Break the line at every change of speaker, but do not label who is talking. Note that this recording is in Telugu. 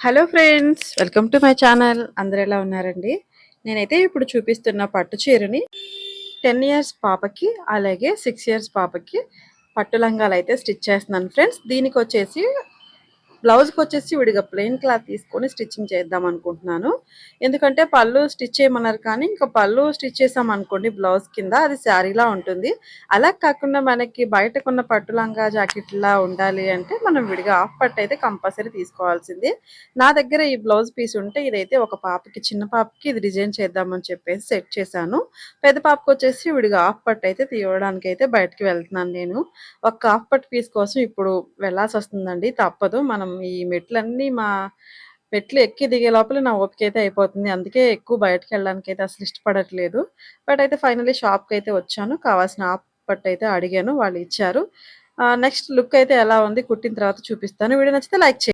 Hello friends, welcome to my channel. అందరూ ఎలా ఉన్నారండి? నేనైతే ఇప్పుడు చూపిస్తున్న పట్టు చీరని 10 ఇయర్స్ పాపకి అలాగే 6 ఇయర్స్ పాపకి పట్టు లంగాలు అయితే స్టిచ్ చేస్తున్నాను ఫ్రెండ్స్. దీనికి వచ్చేసి బ్లౌజ్కి వచ్చేసి విడిగా ప్లెయిన్ క్లాత్ తీసుకొని స్టిచ్చింగ్ చేద్దాం అనుకుంటున్నాను. ఎందుకంటే పళ్ళు స్టిచ్ చేయమన్నారు, కానీ ఇంకా పళ్ళు స్టిచ్ చేసాం అనుకోండి బ్లౌజ్ కింద అది శారీలా ఉంటుంది. అలా కాకుండా మనకి బయట కొన్న పట్టు లంగా జాకెట్లా ఉండాలి అంటే మనం విడిగా హాఫ్ పట్టు అయితే కంపల్సరీ తీసుకోవాల్సిందే. నా దగ్గర ఈ బ్లౌజ్ పీస్ ఉంటే ఇదైతే ఒక పాపకి, చిన్న పాపకి ఇది డిజైన్ చేద్దామని చెప్పేసి సెట్ చేశాను. పెద్ద పాపకు వచ్చేసి విడిగా హాఫ్ పట్టు అయితే తీయడానికి అయితే బయటకి వెళ్తున్నాను నేను. ఒక హాఫ్ పట్టు పీస్ కోసం ఇప్పుడు వెళ్ళాల్సి వస్తుందండి, తప్పదు. మనం ఈ మెట్లన్నీ మెట్లు ఎక్కి దిగే లోపల నా ఓపిక అయితే అయిపోతుంది. అందుకే ఎక్కువ బయటకి వెళ్ళడానికి అయితే అసలు ఇష్టపడట్లేదు. బట్ అయితే ఫైనల్లీ షాప్కి అయితే వచ్చాను. కావాల్సిన హాఫ్ పట్టు అయితే అడిగాను, వాళ్ళు ఇచ్చారు. నెక్స్ట్ లుక్ అయితే ఎలా ఉంది కుట్టిన తర్వాత చూపిస్తాను. వీడియో నచ్చితే లైక్ చేయండి.